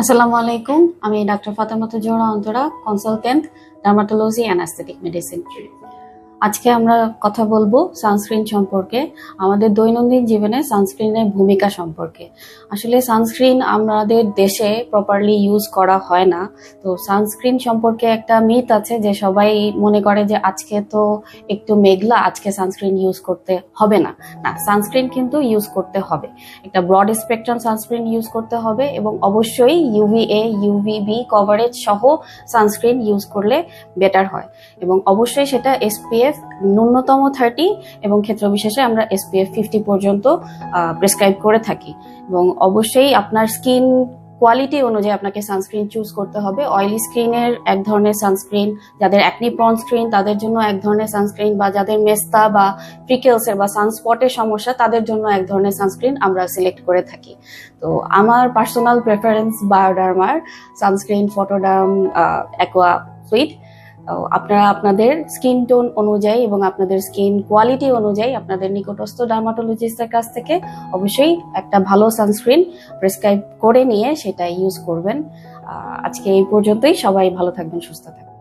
আসসালামু আলাইকুম। আমি doctor Fatematuz Zohra Antara, consultant dermatology and aesthetic medicine. আজকে আমরা কথা বলবো সানস্ক্রিন সম্পর্কে, আমাদের দৈনন্দিন জীবনে সানস্ক্রিনের ভূমিকা সম্পর্কে। আসলে সানস্ক্রিন আমাদের দেশে প্রপারলি ইউজ করা হয় না। তো সানস্ক্রিন সম্পর্কে একটা মিথ আছে যে সবাই মনে করে যে আজকে তো একটু মেঘলা, আজকে সানস্ক্রিন ইউজ করতে হবে না। না, সানস্ক্রিন কিন্তু ইউজ করতে হবে। একটা ব্রড স্পেকট্রাম সানস্ক্রিন ইউজ করতে হবে এবং অবশ্যই ইউভিএ ইউভিবি কভারেজ সহ সানস্ক্রিন ইউজ করলে বেটার হয়। এবং অবশ্যই সেটা এসপিএফ ন্যূনতম 30 এবং ক্ষেত্র বিশেষে আমরা এসপিএফ 50 পর্যন্ত প্রেসক্রাইব করে থাকি। এবং অবশ্যই আপনার স্কিন কোয়ালিটি অনুযায়ী আপনাকে সানস্ক্রিন চুজ করতে হবে। অয়েলি স্কিনের এক ধরনের সানস্ক্রিন, যাদের অ্যাকনি প্রন স্কিন তাদের জন্য এক ধরনের সানস্ক্রিন, বা যাদের মেস্তা বা প্রিকেলসের বা সানস্পটের সমস্যা তাদের জন্য এক ধরনের সানস্ক্রিন আমরা সিলেক্ট করে থাকি। তো আমার পার্সোনাল প্রেফারেন্স বায়োডার্মার সানস্ক্রিন ফটোডার্ম অ্যাকোয়া ফ্লুইড। আপনারা আপনাদের স্কিন টোন অনুযায়ী এবং আপনাদের স্কিন কোয়ালিটি অনুযায়ী আপনাদের নিকটস্থ ডার্মাটোলজিস্টের কাছ থেকে অবশ্যই একটা ভালো সানস্ক্রিন প্রেসক্রাইব করে নিয়ে সেটা ইউজ করবেন। আজকে এই পর্যন্তই। সবাই ভালো থাকবেন, সুস্থ থাকবেন।